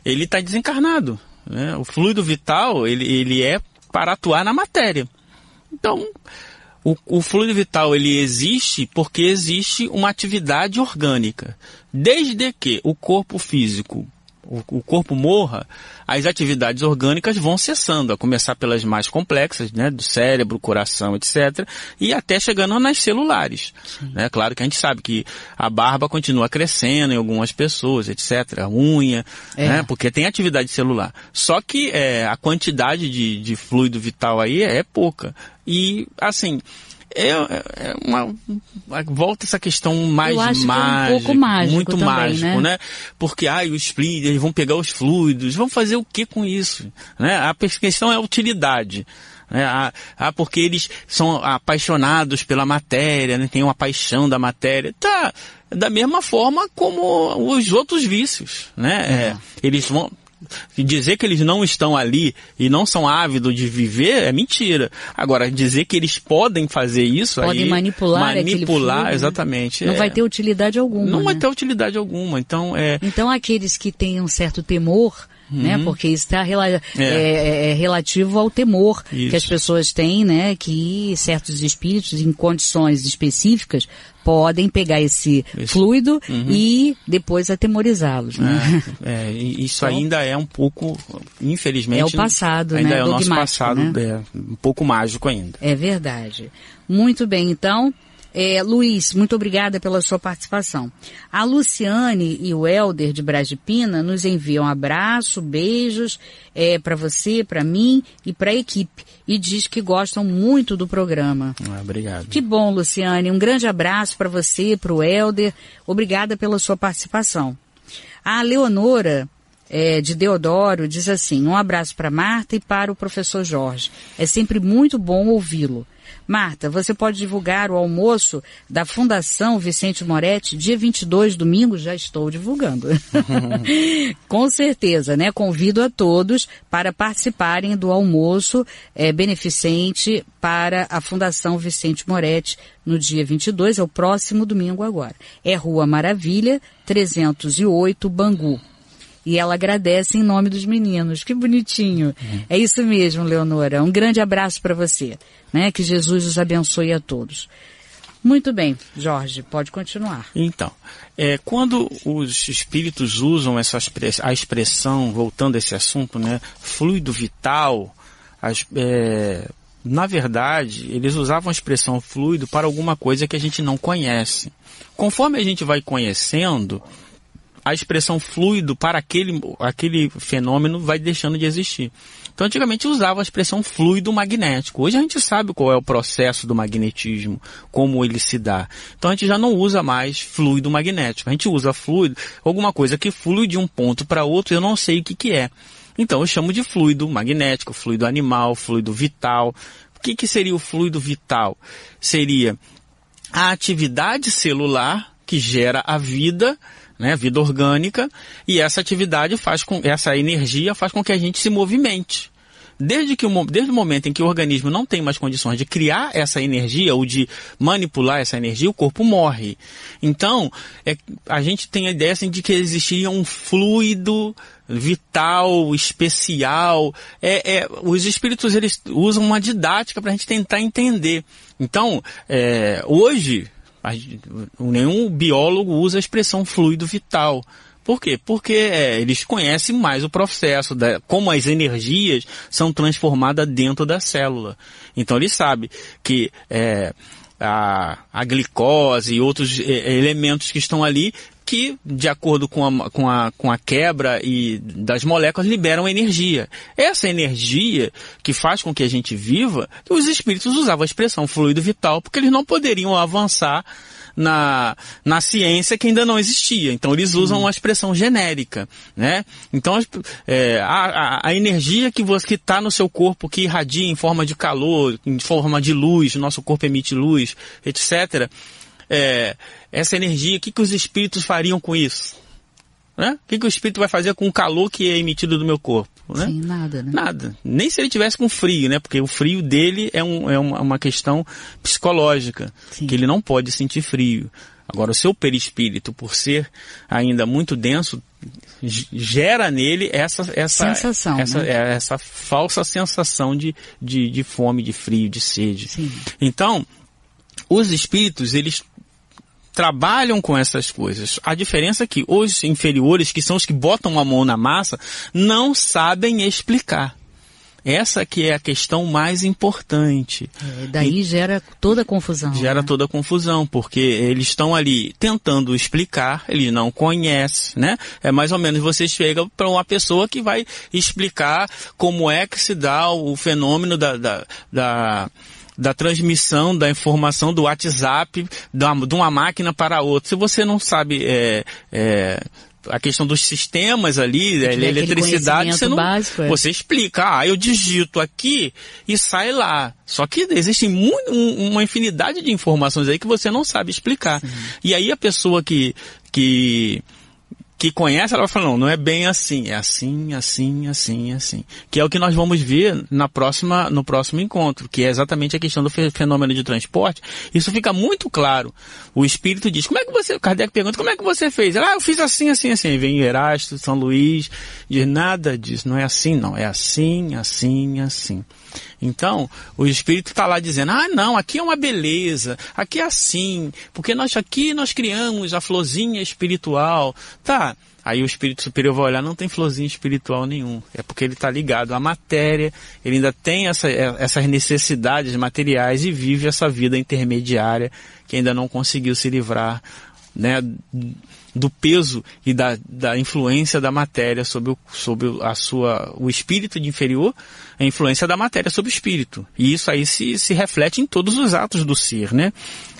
Ele está desencarnado, né? O fluido vital, ele é para atuar na matéria. Então, o fluido vital, ele existe porque existe uma atividade orgânica. Desde que o corpo físico, o corpo morra, as atividades orgânicas vão cessando, a começar pelas mais complexas, né, do cérebro, coração, etc., e até chegando nas celulares. Né? Claro que a gente sabe que a barba continua crescendo em algumas pessoas, etc., a unha, né, porque tem atividade celular. Só que a quantidade de fluido vital aí é pouca. E, assim, volta essa questão mais mágica, um pouco mágico muito também, mágico, né? Porque os espíritos, eles vão pegar os fluidos, vão fazer o que com isso? Né? A questão é a utilidade. Né? Porque eles são apaixonados pela matéria, né? Tem uma paixão da matéria. Tá, da mesma forma como os outros vícios, né? Eles vão... Dizer que eles não estão ali e não são ávidos de viver é mentira. Agora, dizer que eles podem fazer isso, podem manipular fluido, exatamente. Não vai ter utilidade alguma. Não vai ter utilidade alguma. Então aqueles que têm um certo temor, né? Porque isso está relativo ao temor que as pessoas têm, né? Que certos espíritos, em condições específicas, podem pegar esse fluido e depois atemorizá-los. Né? Isso ainda é um pouco, infelizmente... É o passado, ainda né? É o nosso passado, né? Um pouco mágico ainda. É verdade. Muito bem, então... Luiz, muito obrigada pela sua participação. A Luciane e o Helder de Brasipina nos enviam um abraço, beijos para você, para mim e para a equipe. E diz que gostam muito do programa. Obrigado. Que bom, Luciane. Um grande abraço para você, para o Helder. Obrigada pela sua participação. A Leonora... de Deodoro, diz assim, um abraço para Marta e para o professor Jorge. É sempre muito bom ouvi-lo. Marta, você pode divulgar o almoço da Fundação Vicente Moretti, dia 22, domingo? Já estou divulgando. Com certeza, né? Convido a todos para participarem do almoço beneficente para a Fundação Vicente Moretti no dia 22, é o próximo domingo agora. É Rua Maravilha, 308, Bangu. E ela agradece em nome dos meninos. Que bonitinho. É isso mesmo, Leonora. Um grande abraço para você. Né? Que Jesus os abençoe a todos. Muito bem, Jorge, pode continuar. Então, quando os espíritos usam a expressão, voltando a esse assunto, né, fluido vital, na verdade, eles usavam a expressão fluido para alguma coisa que a gente não conhece. Conforme a gente vai conhecendo, a expressão fluido para aquele fenômeno vai deixando de existir. Então, antigamente usava a expressão fluido magnético. Hoje a gente sabe qual é o processo do magnetismo, como ele se dá. Então, a gente já não usa mais fluido magnético. A gente usa fluido, alguma coisa que flui de um ponto para outro, eu não sei o que é. Então, eu chamo de fluido magnético, fluido animal, fluido vital. O que seria o fluido vital? Seria a atividade celular que gera a vida, né, vida orgânica, e essa atividade essa energia faz com que a gente se movimente. Desde o momento em que o organismo não tem mais condições de criar essa energia ou de manipular essa energia, o corpo morre. Então, a gente tem a ideia assim, de que existiria um fluido vital, especial. Os espíritos, eles usam uma didática para a gente tentar entender. Então, hoje, nenhum biólogo usa a expressão fluido vital. Por quê? Porque eles conhecem mais o processo, como as energias são transformadas dentro da célula. Então eles sabem que a glicose e outros elementos que estão ali, que de acordo com a quebra das moléculas liberam energia. Essa energia que faz com que a gente viva, os espíritos usavam a expressão fluido vital, porque eles não poderiam avançar na ciência que ainda não existia. Então eles usam uma expressão genérica, né? Então a energia que está no seu corpo, que irradia em forma de calor, em forma de luz, nosso corpo emite luz, etc. Essa energia, o que os espíritos fariam com isso? Né? O que o espírito vai fazer com o calor que é emitido do meu corpo? Né? Sim, nada, né? Nada. Nem se ele tivesse com frio, né? Porque o frio dele é uma questão psicológica, Sim. que ele não pode sentir frio. Agora, o seu perispírito, por ser ainda muito denso, gera nele essa sensação, essa falsa sensação de fome, de frio, de sede. Sim. Então, os espíritos, eles trabalham com essas coisas. A diferença é que os inferiores, que são os que botam a mão na massa, não sabem explicar. Essa que é a questão mais importante. Daí gera toda a confusão. Gera toda a confusão, porque eles estão ali tentando explicar, eles não conhecem, né? É mais ou menos você chega para uma pessoa que vai explicar como é que se dá o fenômeno da transmissão da informação do WhatsApp de uma máquina para outra. Se você não sabe a questão dos sistemas ali, eletricidade, você explica, eu digito aqui e sai lá. Só que existe uma infinidade de informações aí que você não sabe explicar. Sim. E aí a pessoa que conhece, ela vai falar, não é bem assim, é assim, assim, assim, assim. Que é o que nós vamos ver no próximo encontro, que é exatamente a questão do fenômeno de transporte. Isso fica muito claro. O espírito diz, Kardec pergunta, como é que você fez? Eu fiz assim, assim, assim. Vem Erasto, São Luís, diz, nada disso, não é assim, não, é assim, assim, assim. Então, o espírito está lá dizendo, não, aqui é uma beleza, aqui é assim, porque nós criamos a florzinha espiritual, tá? Aí o espírito superior vai olhar, não tem florzinha espiritual nenhum, é porque ele está ligado à matéria, ele ainda tem essas necessidades materiais e vive essa vida intermediária que ainda não conseguiu se livrar, né, do peso e da influência da matéria sobre o espírito de inferior, a influência da matéria sobre o espírito. E isso aí se reflete em todos os atos do ser, né?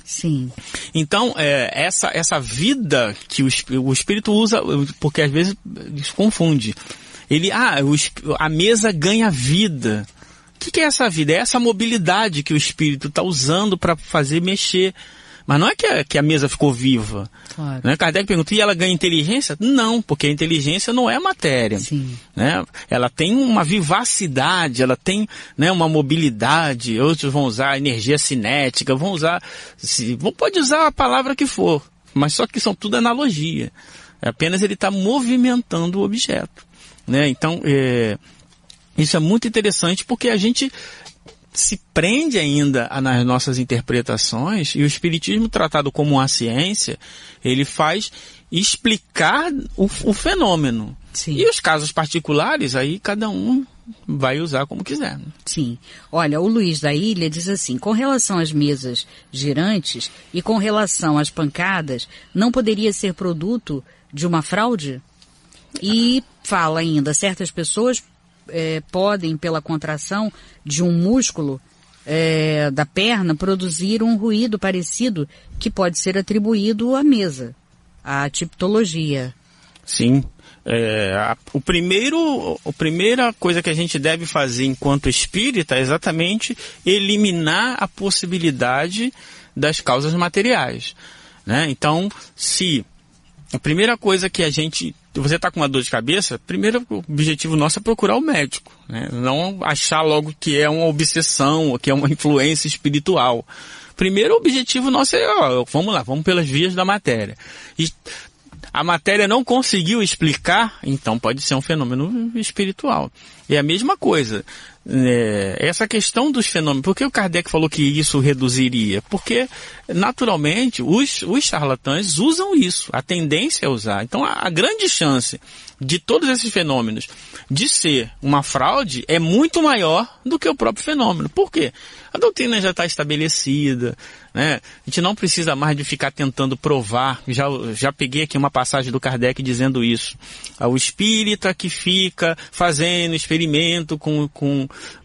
Sim. Então, essa vida que o espírito usa, porque às vezes se confunde. A mesa ganha vida. O que é essa vida? É essa mobilidade que o espírito está usando para fazer mexer. Mas não é que a mesa ficou viva. Claro. Né? Kardec pergunta, e ela ganha inteligência? Não, porque a inteligência não é matéria. Sim. Né? Ela tem uma vivacidade, ela tem, né, uma mobilidade. Outros vão usar energia cinética, pode usar a palavra que for, mas só que são tudo analogia. Apenas ele está movimentando o objeto. Né? Então, isso é muito interessante porque a gente se prende ainda nas nossas interpretações, e o espiritismo, tratado como uma ciência, ele faz explicar o fenômeno. Sim. E os casos particulares, aí cada um vai usar como quiser. Sim. Olha, o Luiz da Ilha diz assim, com relação às mesas girantes e com relação às pancadas, não poderia ser produto de uma fraude? E fala ainda, certas pessoas podem, pela contração de um músculo da perna, produzir um ruído parecido que pode ser atribuído à mesa, à tipologia. Sim. A primeira coisa que a gente deve fazer enquanto espírita é exatamente eliminar a possibilidade das causas materiais, né? Então, se a primeira coisa que você está com uma dor de cabeça, primeiro objetivo nosso é procurar o médico, né? Não achar logo que é uma obsessão, ou que é uma influência espiritual. Primeiro objetivo nosso é, vamos pelas vias da matéria. E a matéria não conseguiu explicar, então pode ser um fenômeno espiritual. E a mesma coisa, essa questão dos fenômenos, por que o Kardec falou que isso reduziria? Porque, naturalmente, os charlatães usam isso, a tendência é usar. Então, a grande chance de todos esses fenômenos de ser uma fraude é muito maior do que o próprio fenômeno. Por quê? A doutrina já está estabelecida, né? A gente não precisa mais de ficar tentando provar. Já peguei aqui uma passagem do Kardec dizendo isso. O espírita que fica fazendo experimento com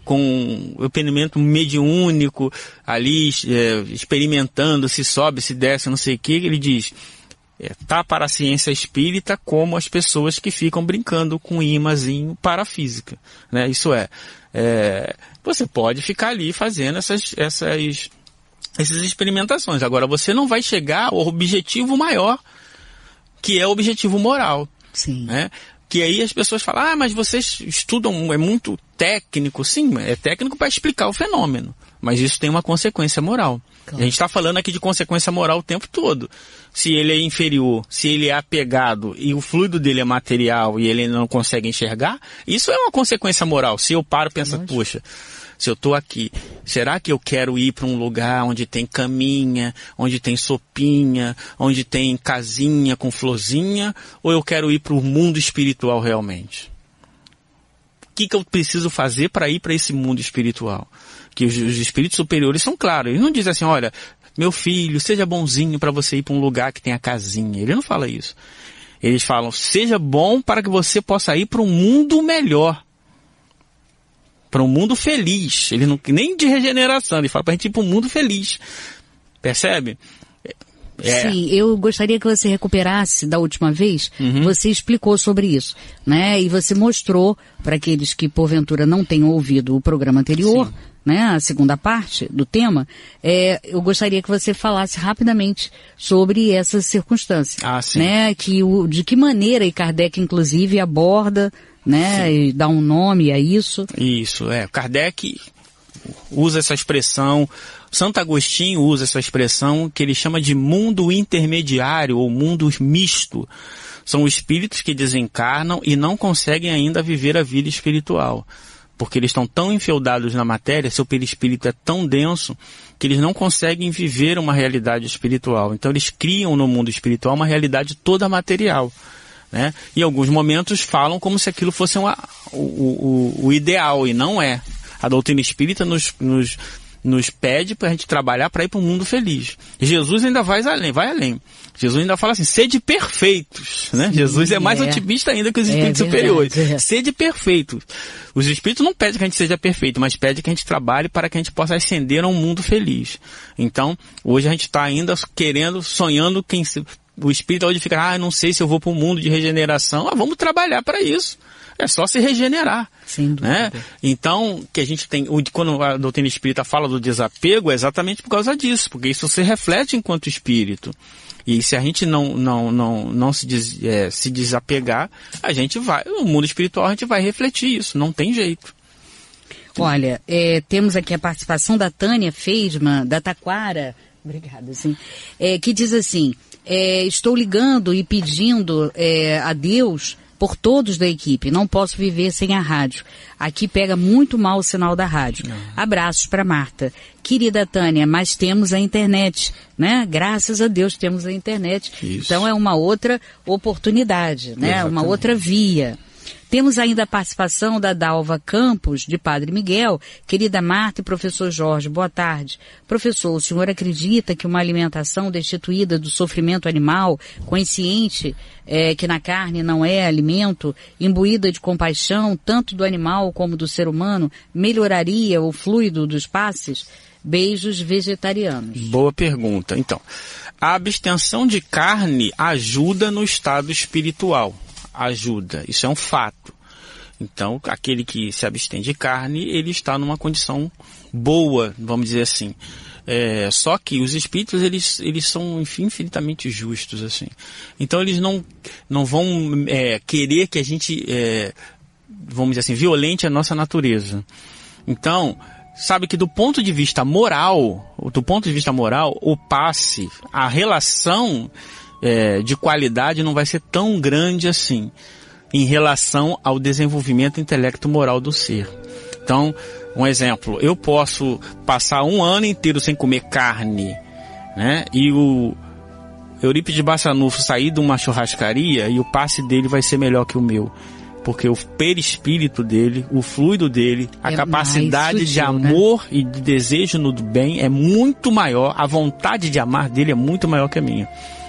o experimento mediúnico, ali experimentando se sobe, se desce, não sei o que, ele diz... Tá para a ciência espírita como as pessoas que ficam brincando com ímãzinho para a física, né? Isso você pode ficar ali fazendo essas experimentações. Agora, você não vai chegar ao objetivo maior, que é o objetivo moral. Sim. Né? Que aí as pessoas falam, mas vocês estudam, é muito técnico. Sim, é técnico para explicar o fenômeno. Mas isso tem uma consequência moral. Claro. A gente está falando aqui de consequência moral o tempo todo. Se ele é inferior, se ele é apegado e o fluido dele é material e ele não consegue enxergar, isso é uma consequência moral. Se eu paro e penso, poxa, se eu estou aqui, será que eu quero ir para um lugar onde tem caminha, onde tem sopinha, onde tem casinha com florzinha, ou eu quero ir para o mundo espiritual realmente? O que eu preciso fazer para ir para esse mundo espiritual? Que os espíritos superiores são claros. Eles não dizem assim, olha, meu filho, seja bonzinho para você ir para um lugar que tem a casinha. Ele não fala isso. Eles falam, seja bom para que você possa ir para um mundo melhor. Para um mundo feliz. Ele não, nem de regeneração, ele fala para a gente ir para um mundo feliz. Percebe? Sim, eu gostaria que você recuperasse da última vez, você explicou sobre isso, né? E você mostrou, para aqueles que porventura não tenham ouvido o programa anterior, sim, né, a segunda parte do tema, eu gostaria que você falasse rapidamente sobre essa circunstância, né? De que maneira e Kardec inclusive aborda, né, sim, e dá um nome a isso. Isso, Kardec usa essa expressão, Santo Agostinho usa essa expressão que ele chama de mundo intermediário ou mundo misto. São espíritos que desencarnam e não conseguem ainda viver a vida espiritual. Porque eles estão tão enfeudados na matéria, seu perispírito é tão denso, que eles não conseguem viver uma realidade espiritual. Então eles criam no mundo espiritual uma realidade toda material, né? Em alguns momentos falam como se aquilo fosse o ideal, e não é. A doutrina espírita nos pede para a gente trabalhar para ir para um mundo feliz. Jesus ainda vai além. Jesus ainda fala assim, sede perfeitos, né? Sim, Jesus é mais otimista ainda que os espíritos superiores. Sede perfeitos. Os espíritos não pedem que a gente seja perfeito, mas pedem que a gente trabalhe para que a gente possa ascender a um mundo feliz. Então, hoje a gente está ainda sonhando, o espírito hoje fica, não sei se eu vou para um mundo de regeneração. Vamos trabalhar para isso. É só se regenerar, né? Então, que a gente tem, quando a doutrina espírita fala do desapego, é exatamente por causa disso, porque isso se reflete enquanto espírito. E se a gente não se desapegar, a gente vai, no mundo espiritual a gente vai refletir isso, não tem jeito. Olha, temos aqui a participação da Tânia Feisman, da Taquara, obrigada, sim, que diz assim, estou ligando e pedindo a Deus por todos da equipe, não posso viver sem a rádio. Aqui pega muito mal o sinal da rádio. Abraços para Marta. Querida Tânia, mas temos a internet, né? Graças a Deus temos a internet. Isso. Então é uma outra oportunidade, né? Exatamente. Uma outra via. Temos ainda a participação da Dalva Campos, de Padre Miguel. Querida Marta e professor Jorge, boa tarde. Professor, o senhor acredita que uma alimentação destituída do sofrimento animal, consciente que na carne não é alimento, imbuída de compaixão, tanto do animal como do ser humano, melhoraria o fluido dos passes? Beijos vegetarianos. Boa pergunta. Então, a abstenção de carne ajuda no estado espiritual. Ajuda. Isso é um fato. Então, aquele que se abstém de carne, ele está numa condição boa, vamos dizer assim. Só que os espíritos, eles são infinitamente justos, assim. Então, eles não vão querer que a gente, vamos dizer assim, violente a nossa natureza. Então, sabe que do ponto de vista moral, o passe, a relação de qualidade não vai ser tão grande assim, em relação ao desenvolvimento intelecto-moral do ser. Então, um exemplo, eu posso passar um ano inteiro sem comer carne, né? E o Eurípides Bassanufo sair de uma churrascaria e o passe dele vai ser melhor que o meu. Porque o perispírito dele, o fluido dele, a capacidade sutil, de amor, né? E de desejo no bem é muito maior, a vontade de amar dele é muito maior que a minha.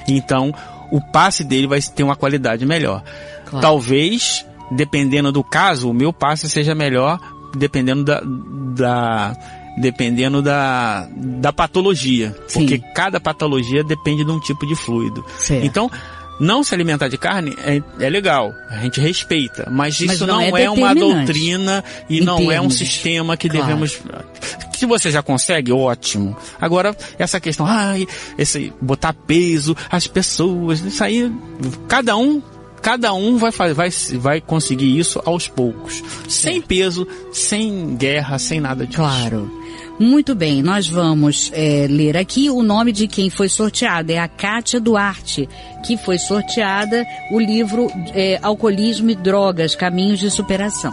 Então, o passe dele vai ter uma qualidade melhor. Claro. Talvez, dependendo do caso, o meu passe seja melhor, dependendo da patologia. Sim. Porque cada patologia depende de um tipo de fluido. Certo. Então, não se alimentar de carne é legal, a gente respeita, mas isso não é uma doutrina e não é um sistema que devemos... Se você já consegue, ótimo. Agora, essa questão, botar peso, as pessoas, isso aí, cada um vai conseguir isso aos poucos. Sem peso, sem guerra, sem nada disso. Claro. Muito bem, nós vamos ler aqui o nome de quem foi sorteado. É a Kátia Duarte, que foi sorteada o livro Alcoolismo e Drogas, Caminhos de Superação.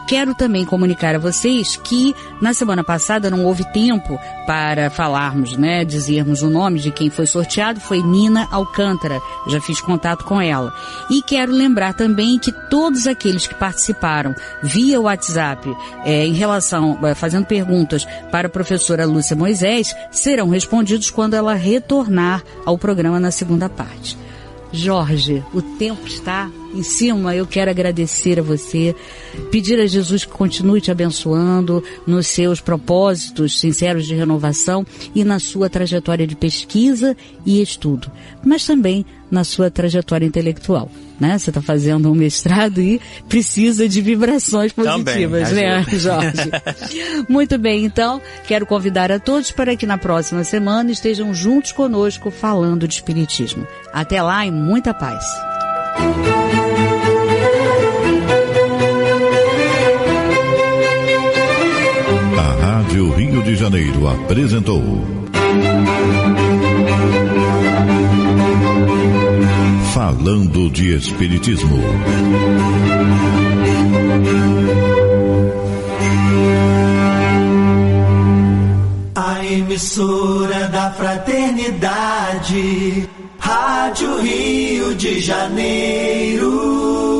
Quero também comunicar a vocês que na semana passada não houve tempo para falarmos, né, dizermos o nome de quem foi sorteado, foi Nina Alcântara, já fiz contato com ela. E quero lembrar também que todos aqueles que participaram via WhatsApp, em relação, fazendo perguntas para a professora Lúcia Moisés, serão respondidos quando ela retornar ao programa na segunda parte. Jorge, o tempo está em cima, eu quero agradecer a você, pedir a Jesus que continue te abençoando nos seus propósitos sinceros de renovação e na sua trajetória de pesquisa e estudo, mas também na sua trajetória intelectual, né? Você está fazendo um mestrado e precisa de vibrações positivas, também, né, Jorge? Muito bem, então, quero convidar a todos para que na próxima semana estejam juntos conosco falando de Espiritismo. Até lá e muita paz. A Rádio Rio de Janeiro apresentou Falando de Espiritismo. A emissora da fraternidade, Rádio Rio de Janeiro.